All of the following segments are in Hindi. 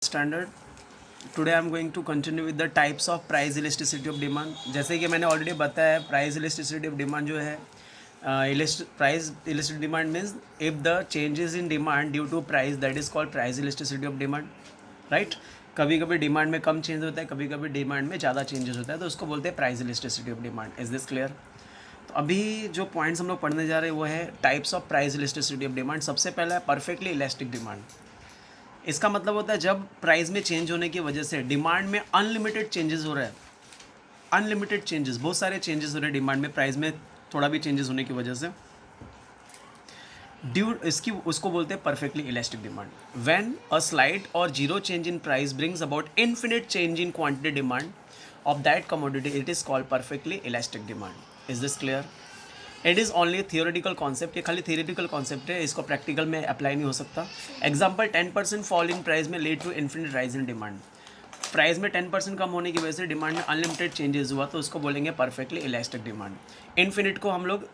Standard today I am going to continue with the types of price elasticity of demand. जैसे कि मैंने ऑलरेडी बताया है, प्राइस इलास्टिसिटी ऑफ डिमांड जो है price elasticity demand means if the changes in demand due to price that is called price elasticity of demand, right. कभी कभी डिमांड में कम चेंज होता है, कभी कभी डिमांड में ज़्यादा चेंजेस होता है, तो उसको बोलते हैं price elasticity of demand. Is this clear? तो अभी जो पॉइंट्स हम लोग पढ़ने जा रहे हैं वो है types of price elasticity of demand. सबसे पहला है परफेक्टली इलास्टिक डिमांड। इसका मतलब होता है जब प्राइस में चेंज होने की वजह से डिमांड में अनलिमिटेड चेंजेस हो रहा है, अनलिमिटेड चेंजेस, बहुत सारे चेंजेस हो रहे हैं डिमांड में, प्राइस में थोड़ा भी चेंजेस होने की वजह से ड्यू इसकी उसको बोलते हैं perfectly elastic demand. When a slight or zero change in price brings about infinite change in quantity demand of that commodity, it is called perfectly elastic demand. Is this clear? It is only theoretical concept, ये खाली थियोरेटिकल कॉन्सेप्ट है, इसको प्रैक्टिकल में अप्लाई नहीं हो सकता। एग्जाम्पल 10% फॉल इन प्राइस में lead to infinite rise in demand. Price में 10% कम होने की वजह से डिमांड में अनलिमिटेड चेंजेस हुआ, तो उसको बोलेंगे परफेक्टली इलास्टिक डिमांड। इन्फिनिट को हम लोग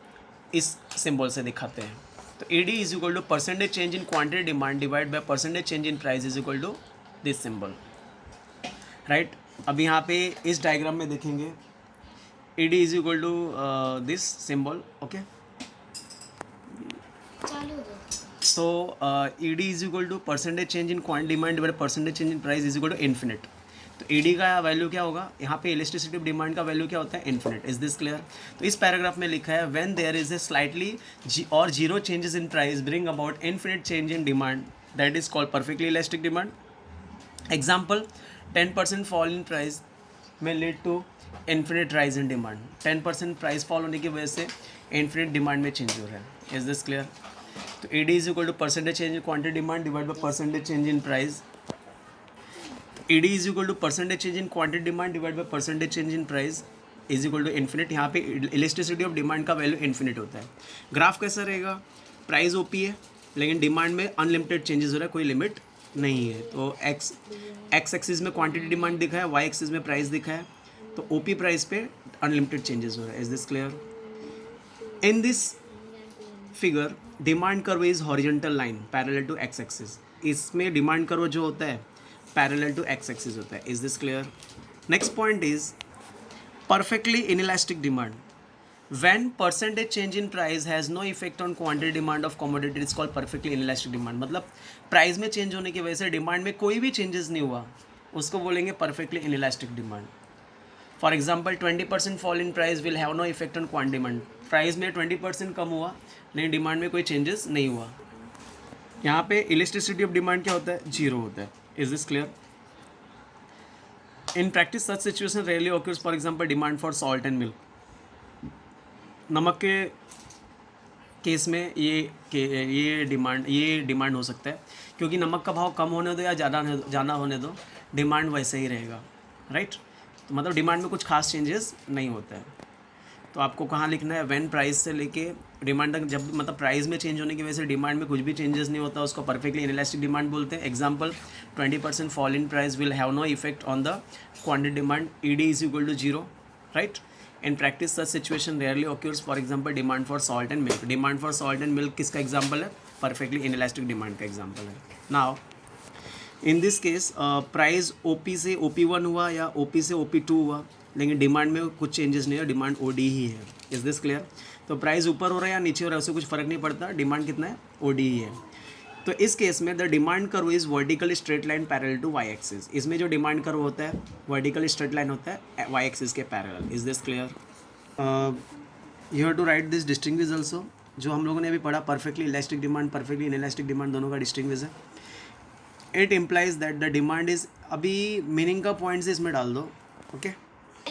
इस सिंबल से दिखाते हैं। तो A D is equal to percentage change in quantity demand divide by percentage change in price is equal to this symbol, right. अब यहाँ पे इस डायग्राम में देखेंगे ED is equal to this symbol, okay. So ED is equal to percentage change in quantity demand divided percentage change in price is equal to infinite. तो ED का वैल्यू क्या होगा? यहाँ पे इलास्टिसिटी ऑफ डिमांड का वैल्यू क्या होता है? इन्फिनिट। Is this clear? तो इस पैराग्राफ में लिखा है when there is a slightly or zero changes in price bring about infinite change in demand, that is called perfectly elastic demand. Example 10% fall in price में lead to infinite rise in demand. 10% price fall होने की वजह से इन्फिनिट डिमांड में चेंज हो रहा है। Is this clear? तो A D is equal to percentage change in quantity demand divide by percentage change in price. E D is equal to percentage change in quantity demand divide by percentage change in price is equal to infinite. यहाँ पे इलास्टिसिटी ऑफ डिमांड का वैल्यू इन्फिनिट होता है। ग्राफ कैसा रहेगा? प्राइस ओपी है लेकिन डिमांड में अनलिमिटेड चेंजेस हो रहा है, कोई लिमिट नहीं है। तो एक्स एक्सिस में क्वांटिटी डिमांड दिखा है, वाई एक्सिस में प्राइस दिखा है, तो ओपी प्राइस पे अनलिमिटेड चेंजेस हो रहा है। Is this clear? In this figure demand curve is horizontal line parallel to x axis. इसमें डिमांड कर्व जो होता है पैरेलल टू एक्स एक्सिस होता है। Is this clear? Next point is perfectly inelastic demand. When percentage change in price has no effect on quantity demand of commodity, it is called perfectly inelastic demand। मतलब प्राइस में चेंज होने की वजह से डिमांड में कोई भी चेंजेस नहीं हुआ, उसको बोलेंगे perfectly inelastic demand. For example 20% fall in price will have no effect on quantity demand. Price में 20% कम हुआ लेकिन डिमांड में कोई चेंजेस नहीं हुआ। यहाँ पे इलास्टिसिटी ऑफ डिमांड क्या होता है? जीरो होता है। Is this clear? In practice such situation rarely occurs. For example demand for salt and milk. नमक के केस में ये डिमांड हो सकता है, क्योंकि नमक का भाव कम होने दो या ज़्यादा होने दो, डिमांड वैसे ही रहेगा, राइट। तो मतलब डिमांड में कुछ खास चेंजेस नहीं होता है। तो आपको कहाँ लिखना है? व्हेन प्राइस से लेके डिमांड तक, जब मतलब प्राइस में चेंज होने की वजह से डिमांड में कुछ भी चेंजेस नहीं होता, उसको परफेक्टली इनइलास्टिक डिमांड बोलते हैं। Example 20% fall in price will have no effect on the quantity demand, ED is equal to zero, right. In practice such situation rarely occurs। For example demand for salt and milk। demand for salt and milk किसका एग्जाम्पल है? परफेक्टली इनइलास्टिक डिमांड का एग्जाम्पल है। Now in this case price OP से OP1 हुआ या OP से OP2 हुआ, लेकिन डिमांड में कुछ चेंजेस नहीं है, डिमांड OD ही है। Is this clear? तो प्राइस ऊपर हो रहा है या नीचे हो रहा है उससे कुछ फर्क नहीं पड़ता, डिमांड कितना है? OD ही है। तो इस केस में the demand curve is vertical straight line parallel to y axis. इसमें जो डिमांड कर्व होता है वर्टिकल स्ट्रेट लाइन होता है वाई एक्सिस के parallel. Is this clear? You have to write this distinguish also. जो हम लोगों ने अभी पढ़ा perfectly elastic demand, perfectly inelastic demand, दोनों का डिस्टिंग्विश है। It implies that the demand is, अभी मीनिंग का पॉइंट्स इसमें डाल दो, okay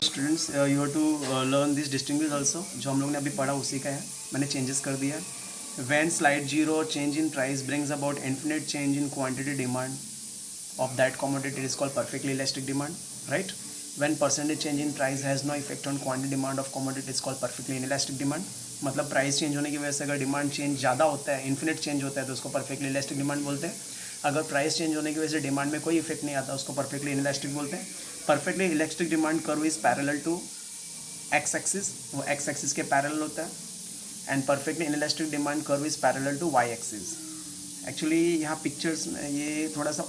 students. You have to learn this distinguish also. जो हम लोगों ने अभी पढ़ा उसी का है, मैंने चेंजेस कर दिया है। When slight zero change in price brings about infinite change in quantity demand of that commodity, it is called perfectly elastic demand, right? When percentage change in price has no effect on quantity demand of commodity, it is called perfectly inelastic demand। मतलब प्राइस चेंज होने की वजह से अगर डिमांड चेंज ज़्यादा होता है, इन्फिनिट चेंज होता है, तो उसको परफेक्टली इलास्टिक डिमांड बोलते हैं। अगर प्राइस चेंज होने की वजह से डिमांड में कोई इफेक्ट नहीं आता, उसको परफेक्टली इनइलास्टिक बोलते हैं। Perfectly elastic demand curve is parallel to x axis, वो एक्स एक्सिस के पैरेलल होता है। And perfectly inelastic demand curve is parallel to y axis. Actually यहाँ पिक्चर्स में ये थोड़ा सा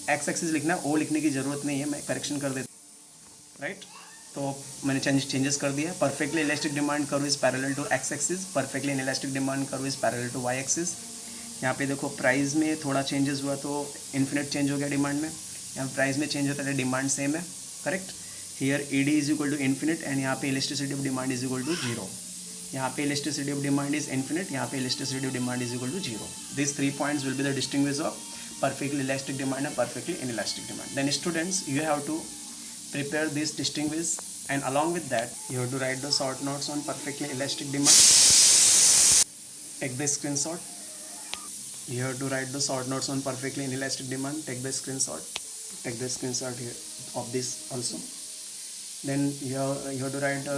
एक्स एक्सिस लिखना है, ओ लिखने की ज़रूरत नहीं है, मैं करेक्शन कर देता हूँ, राइट। तो मैंने चेंजेस कर दिया। Perfectly elastic demand curve is parallel to x axis, perfectly elastic demand curve is parallel to y axis. यहाँ पे देखो प्राइस में थोड़ा चेंजेस हुआ तो इन्फिनिट चेंज हो गया डिमांड में, यहाँ प्राइस में चेंज होता है, डिमांड सेम है, correct. Here E D is equal to infinite and यहाँ पे electricity of demand is equal to zero. यहाँ पे electricity of demand is infinite, यहाँ पे electricity of demand is equal to zero. This 3 points will be the distinguish of perfectly elastic demand and perfectly inelastic demand. Then students, you have to prepare this distinguish, and along with that you have to write the short notes on perfectly elastic demand. Take the screenshot. You have to write the short notes on perfectly inelastic demand. Take the screenshot. Take the screenshot here of this also. Then you have to write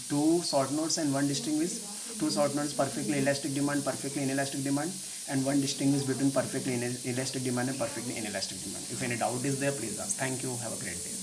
2 short notes and 1 distinguish. 2 short notes perfectly elastic demand, perfectly inelastic demand, and 1 distinguish between perfectly elastic demand and perfectly inelastic demand. If any doubt is there, please ask. Thank you. Have a great day.